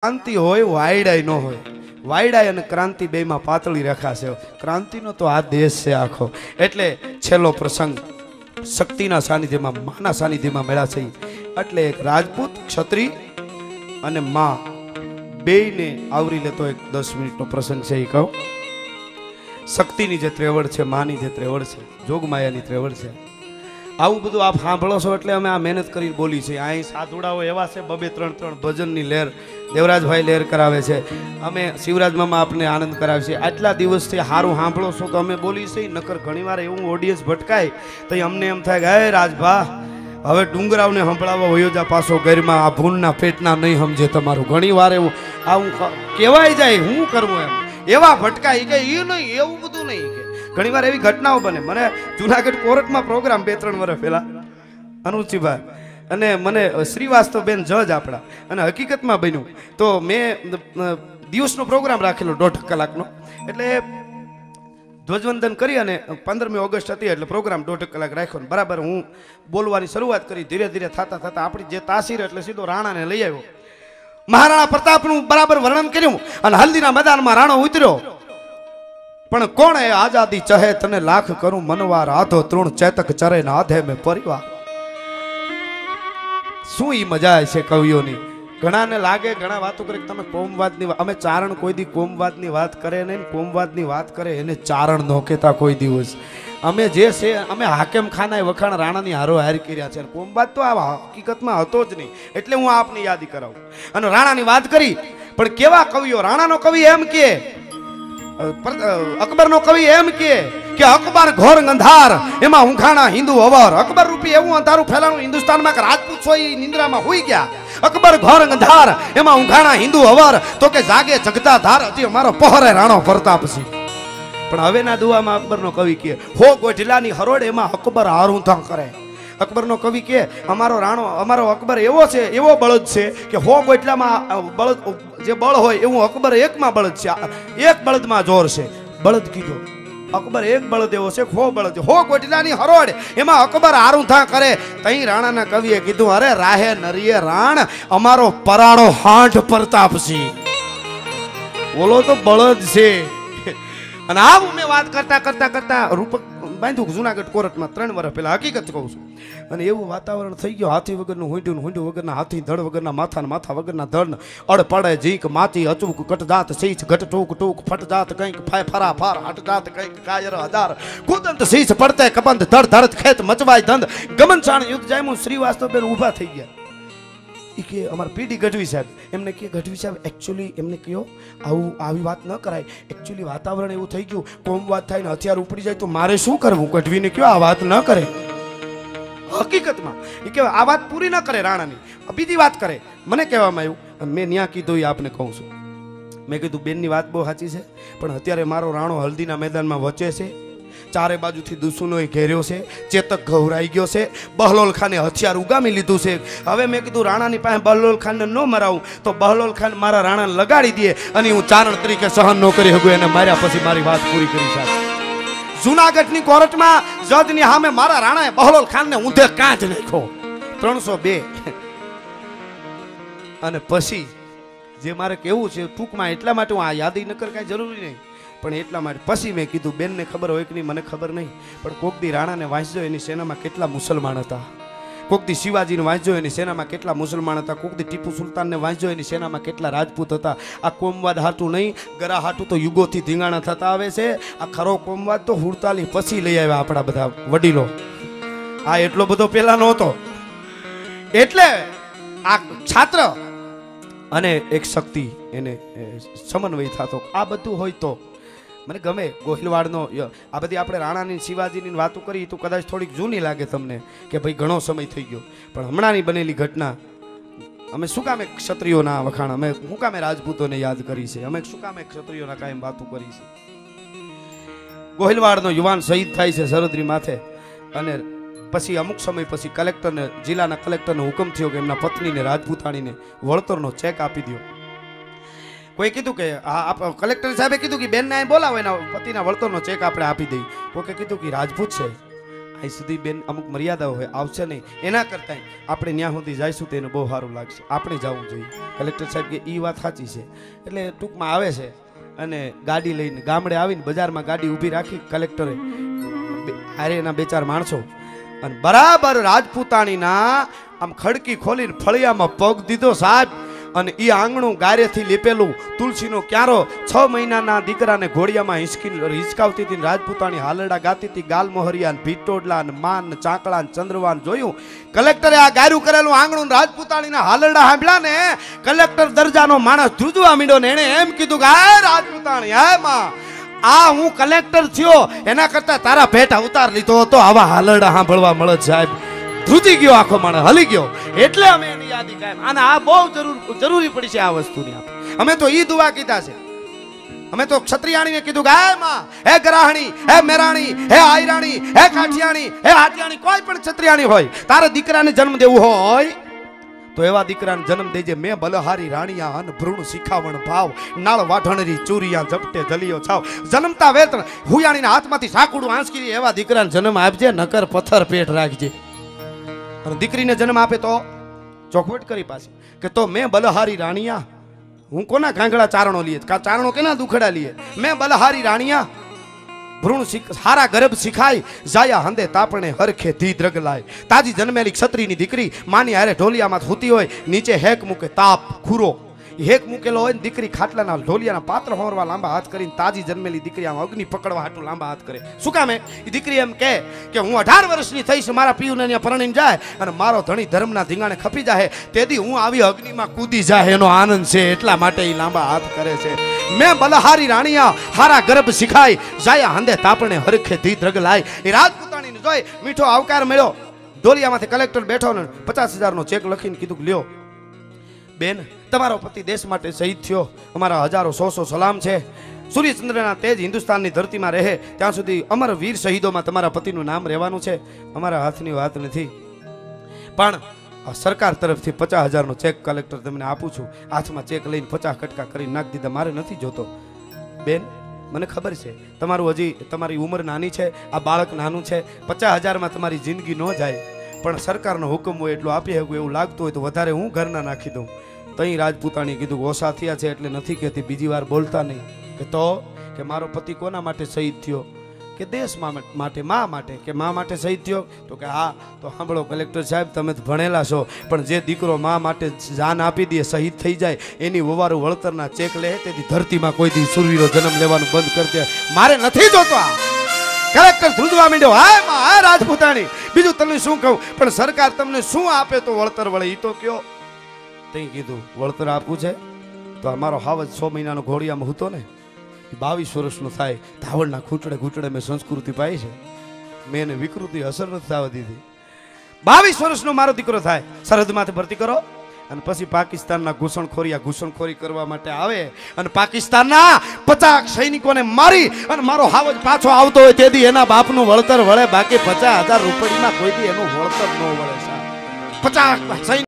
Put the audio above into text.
क्रांति होय वायडाय न होय वायडाय अने क्रांति बेय में पातળી रेखा छे क्रांतिनो तो आ देश छे आखो एटले छेल्लो प्रसंग शक्तिना सानिध्यमां माना सानिध्यमां मेळा छे एटले एक राजपूत क्षत्रिय अने मां बेयने आवरी लेतो एक 10 मिनिटनो प्रसंग छे। कहूं शक्तिनी जे त्रेवड़ छे मानी जे त्रेवड़ छे जोगमायानी त्रेवड़ छे आવું બધું આપ સાંભળો છો એટલે અમે આ મહેનત કરીને બોલી છે। અહીં સાધુડાઓ એવા છે બબે 3-3 ભજનની લહેર દેવરાજભાઈ લહેર કરાવે છે, અમે શિવરાજ મામા આપને આનંદ કરાવે છે। આટલા દિવસથી સારું સાંભળો છો તો અમે બોલી છે, નકર ઘણીવાર એવું ઓડિયન્સ ભટકાય તો અમને એમ થાય કે હે રાજભા હવે ડુંગરાવને સંભળાવવા વયો જા પાછો ઘરમાં આ ભૂનના પેટના નહીં સમજે તમારું। ઘણીવાર એવું આવું કહેવાય જાય હું કરવું એમ એવા ભટકાય કે એ નહીં એવું બધું નહીં કે ઘણીવાર એવી ઘટનાઓ બને। મને જુનાગઢ કોર્ટમાં પ્રોગ્રામ 2-3 વર્ષ પહેલા અનુચિભાઈ અને મને શ્રીવાસ્તવ બેન જજ આપણા અને હકીકતમાં બન્યું તો મેં દિવસનો પ્રોગ્રામ રાખેલો 1.5 કલાકનો એટલે ધ્વજવંદન કરી અને 15મી ઓગસ્ટ હતી એટલે પ્રોગ્રામ 1.5 કલાક રાખ્યો બરાબર હું બોલવાની શરૂઆત કરી ધીરે ધીરે થતા થતા આપણી જે તાસીર એટલે સીધો રાણાને લઈ આવ્યો। મહારાણા પ્રતાપનું બરાબર વર્ણન કર્યું અને હલ્દીના મેદાનમાં રાણો ઉતર્યો पण कोण है आजादी चहे तने लाख करूं मनवार आधो तृण चेतक चरे न आधे में परिवार। શું ઈ મજા છે કવિઓની। ઘણાને લાગે ઘણા વાતો કરે તમે કોમવાદની અમે ચારણ કોઈ દી કોમવાદની વાત કરે નહીં કોમવાદની વાત કરે એને ચારણ નો કહેતા કોઈ દિવસ। અમે જે છે અમે હાકેમ ખાનાએ વખાણ રાણાની હારો હાર કર્યા છે। કોમવાદ તો આ હકીકતમાં હતો જ નહીં એટલે હું આપની યાદી કરાવું અને રાણાની વાત કરી પણ કેવા કવિઓ। રાણાનો કવિ એમ કે अकबर नो कवि एम के अकबर घोर अंधार एमा उंघाणा हिंदू अवर। अकबर रूपी एवं अंधारू फैलाणु हिंदुस्तान में राजपूत छो निंद्रा में हुई गया। अकबर घोर अंधार एमा उंघाणा हिंदू अवर तो के जागे जगता धार हजी अमारो पहरे राणो प्रताप सिंह। पण हवेना दुआमां अकबर नो कवि के हो गोढलानी हरोड एमा अकबर आरूंधा करे। अकबर नो कवि के अमारो राणो अमारो अकबर एवो छे एवो बळद छे के हो गोटलामां बळद जे बळ होय एवं अकबर एक मां बळद छे एक बळद मां जोर छे। बळद कीधो अकबर एक बळद एवो छे हो बळद हो गोटलानी हरोड एमां अकबर आरूंधा करे। तई राणाना कविए कीधुं अरे राहे नरिये राण अमारो पराणो हांठ प्रताप सिंह बोलो तो बळद छे। अने आ मैं बात करता करता करता रूपक बांधू जूनागढ़ कोर्ट में 3 वर्ष पहला हकीकत कहूँ छूं અને એવું વાતાવરણ થઈ ગયું હાથી વગરનું હુંડ્યું હુંડ્યું વગરના હાથી ધડ વગરના માથા માથા વગરના ધડ અડ પડે જીક માતી અચૂક કટ જાત શીશ ઘટ ટૂક ટૂક ફટ જાત કંઈક ફાય ફરા ફાર હટ જાત કંઈક કાયર હજાર કુદંત શીશ પડતે કબંધ ધડ ધડ ખેત મચવાય ધંધ ગમન શાણ યુદ્ધ જાયમું શ્રીવાસ્તવ બેન ઊભા થઈ ગયા। ई के अमर पीडी गढ़वी साहब एमने के गढ़वी साहब एक्चुअली एमने कहो आवी बात न कराय एक्चुअली वातावरण एवं थई गयुं कोमवाद थाय ने हथियार उपड़ी जाय तो मारे शुं करवुं। गढ़वी ने कहो आ बात न करे हकीकत में ई के आ बात पूरी न करे राणानी बीजी बात करे। मने कहेवामां आव्युं मैं न्या कीधुं ई आपने कहूं छुं मैं कीधुं बेननी वात बहु साची छे पण अत्यारे मारो राणो हल्दीना मैदान में वचे छे चारे बाजूथी दुश्मनोए घेर्यो छे चेतक घवराई गयो छे बहलोल खाने हथियार उगामी लीधुं छे। हवे मैं कीधुं राणानी पासे बहलोल खानने न मरावुं तो बहलोल खान मारा राणाने लगाड़ी दे अने हूँ चारण तरीके सहन न करी शकું એને માર્યા પછી મારી વાત પૂરી કરી સાહેબ। જૂનાગઢની કોર્ટમાં જજની સામે મારા રાણાએ બહલોલ ખાનને ઊંધે કાંચ નાખ્યો 302 અને પછી જે મારે કહેવું છે ટૂંકમાં એટલા માટે હું આ યાદી ન કર કાંઈ જરૂરી નહીં પણ એટલા માટે પછી મેં કીધું બેનને ખબર હોય કે નહીં મને ખબર નહીં પણ કોક દી રાણાને વાંચજો એની સેનામાં કેટલા મુસલમાન હતા, કોક દી શિવાજીને વાંચજો એની સેનામાં કેટલા મુસલમાન હતા, કોક દી ટીપુ સુલતાનને વાંચજો એની સેનામાં કેટલા રાજપૂત હતા। આ કોમવાદ હાટું નહીં ગરા હાટું તો યુગોથી ધીંગાણા થતા આવે છે। આ ખરો કોમવાદ તો હુડતાલી પછી લઈ આવ્યા આપણા બધા વડીલો, આ એટલો બધો પહેલા નહોતો। એટલે આ છાત્ર અને એક શક્તિ એને સમન્વય થતો આ બધું હોય તો મને ગમે। ગોહિલવાડનો આ બધી આપણે રાણાની શિવાજીની વાતો કરી તો કદાચ થોડીક જૂની લાગે તમને કે ભાઈ ઘણો સમય થઈ ગયો પણ હમણાંની બનેલી ઘટના અમે શું કામે ક્ષત્રિયોના વખાણ અમે શું કામે રાજપૂતોને યાદ કરી છે અમે શું કામે ક્ષત્રિયોના કાયમ વાતો કરી છે। ગોહિલવાડનો યુવાન શહીદ થાય છે સરહદી માથે અને પછી અમુક સમય પછી કલેક્ટરને જિલ્લાના કલેક્ટરનો હુકમ થયો કે એમના પત્નીને રાજપૂતાણીને વળતરનો ચેક આપી દો। कोई कीधु के कलेक्टर साहेबे कीधु कि बेन ने बोलावो एना पतिना वळतरनो चेक आपणे आपी दई। कोके कीधु कि राजपूत छे અહીં સુધી બેન અમુક મર્યાદાઓ હોય આવશે નહીં એના કરતાં આપણે ત્યાં સુધી જઈશું તો એને બહુ સારું લાગશે આપણે જવું જોઈએ કલેક્ટર સાહેબ કે એ વાત સાચી છે એટલે ટૂંકમાં આવે છે અને ગાડી લઈને ગામડે આવીને બજારમાં ગાડી ઊભી રાખી કલેક્ટરે હારે એના બે ચાર માણસો અને બરાબર રાજપૂતાણીના આમ ખડકી ખોલીને ફળિયામાં પગ દીધો સાહેબ અને એ આંગણું ગારેથી લીપેલું તુલસીનો ક્યારો 6 મહિનાના દીકરાને ઘોડિયામાં હિંચકાવતી હતી રાજપૂતાણી હાલરડા ગાતી હતી ગાલ મોહરિયા ભીટોડલા માન ચાકળા ચંદ્રવાન જોયું કલેક્ટરે આ ગારું કરેલું આંગણું રાજપૂતાણીના હાલરડા સાંભળ્યા ને કલેક્ટર દરજાનો માણસ ધ્રુજવા માંડ્યો ને એને એમ કીધું કે આ રાજપૂતાણી હે માં આ હું કલેક્ટર થયો એના કરતા તારા ભેટ અવતાર લીધો હતો આવા હાલરડા સાંભળવા મળે સાહેબ ધ્રુજી ગયો આખો માણસ હલી ગયો એટલે અમે એની યાદી કાયમ અને આ બહુ જરૂરી પડી છે આ વસ્તુની અમે તો ઈ દુઆ કીધા છે અમે તો ક્ષત્રિયાણીને કીધું કે હે માં હે ગરાહણી હે મેરાણી હે આયરાણી હે કાઠિયાણી હે હાટિયાણી કોઈ પણ ક્ષત્રિયાણી હોય તારા દીકરાને જન્મ દેવું હોય તો એવા દીકરાને જન્મ દેજે મેં બલહારી રાણીયા અન ભ્રૂણ શિખાવણ ભાવ નાળ વાઢણરી ચૂરિયા ઝપટે જલિયો છાવ જન્મતા વેતણ હુયાણીના હાથમાંથી સાકુડું આંસકી એવા દીકરાને જન્મ આપજે નકર પથ્થર પેટ રાખજે અને દીકરીને જન્મ આપે તો ચોખવટ કરી પાછી કે તો મેં બલહારી રાણીયા હું કોના કાંગડા ચારણો લીએ ચારણો કેના દુખડા લીએ મેં બલહારી રાણીયા ભ્રૂણ હારા ગર્ભ શીખાય જાયા હંદે તાપણે હરખે ધી દ્રગલાય તાજી જન્મેલી ક્ષત્રિયની દીકરી માની હારે ઢોલિયામાં સૂતી હોય નીચે હેક મૂકે તાપ ખૂરો હેક મૂકેલો હોય ને દીકરી ખાટલાના ઢોલિયાના પાત્ર હોરવા લાંબા હાથ કરીને તાજી જન્મેલી દીકરી આમ અગ્નિ પકડવા હાટું લાંબા હાથ કરે શું કામે એ દીકરી એમ કહે કે હું 18 વર્ષની થઈશ મારા પિયુને ત્યાં પરણીને જાય અને મારો ધણી ધર્મના ધીંગાણે ખપી જાય તેથી હું આવી અગ્નિમાં કૂદી જાય એનો આનંદ છે એટલા માટે એ લાંબા હાથ કરે છે મેં બલહારી રાણીયા હારા ગર્ભ શીખાય જાયા હંદે તાપણે હરખે ધી દ્રગલાય એ રાજપૂતાણીને જોઈ મીઠો આવકાર મળ્યો ઢોલિયામાંથી કલેક્ટર બેઠો ને 50,000નો ચેક લખીને કીધું લ્યો બેન તમારો પતિ દેશ માટે શહીદ થયો અમારા હજારો 100 સલામ છે સૂર્યચંદ્રના તેજ હિન્દુસ્તાનની ધરતીમાં રહે ત્યાં સુધી અમર વીર શહીદોમાં તમારા પતિનું નામ રહેવાનું છે અમારા હાથની વાત નથી પણ સરકાર તરફથી 50,000નો ચેક કલેક્ટર તમને આપું છું હાથમાં ચેક લઈને 50 કટકા કરીને નાખી દીધા મારે નથી જોતો બેન મને ખબર છે તમારું હજી તમારી ઉંમર નાની છે આ બાળક નાનું છે 50,000માં તમારી જિંદગી ન જાય પણ સરકારનો હુકમ હોય એટલું આપી શકું એવું લાગતું હોય તો વધારે હું ઘરના નાખી દઉં તઈ રાજપૂતાણી કીધું ઓછા થયા છે એટલે નથી કહેતી બીજી વાર બોલતા નહીં કે તો કે મારો પતિ કોના માટે શહીદ થયો કે દેશ માટે મા માટે કે મા માટે શહીદ થયો તો કે હા તો સાંભળો કલેક્ટર સાહેબ તમે તો ભણેલા છો પણ જે દીકરો મા માટે જાન આપી દે શહીદ થઈ જાય એની વવારું વળતરના ચેક લે તેથી ધરતીમાં કોઈ દી સુરવીરો જન્મ લેવાનું બંધ કરી દે મારે નથી જોતો આ કલેક્ટર ધ્રુજવા માંડ્યો હાય માં હા રાજપૂતાણી બીજું તમને શું કહું પણ સરકાર તમને શું આપે તો વળતર વળે ઈ તો કયો તઈ કીધું વળતર આપવું છે તો અમારો હાવજ 6 મહિનાનો ઘોડિયામાં હતો ને 22 વર્ષનો થાય ધાવડના ઘૂંટડે મેં સંસ્કૃતિ પાઈ છે મેં એને વિકૃતિ અસર નથી થવા દીધી 22 વર્ષનો મારો દીકરો થાય સરહદમાંથી ભરતી કરો અને પછી પાકિસ્તાનના ઘૂસણખોરી કરવા માટે આવે અને પાકિસ્તાનના 50 સૈનિકોને મારી અને મારો હાવજ પાછો આવતો હોય તેથી એના બાપનું વળતર વળે બાકી 50,000 રૂપિયામાં કોઈ દી એનું વળતર ન વળે સાહેબ 50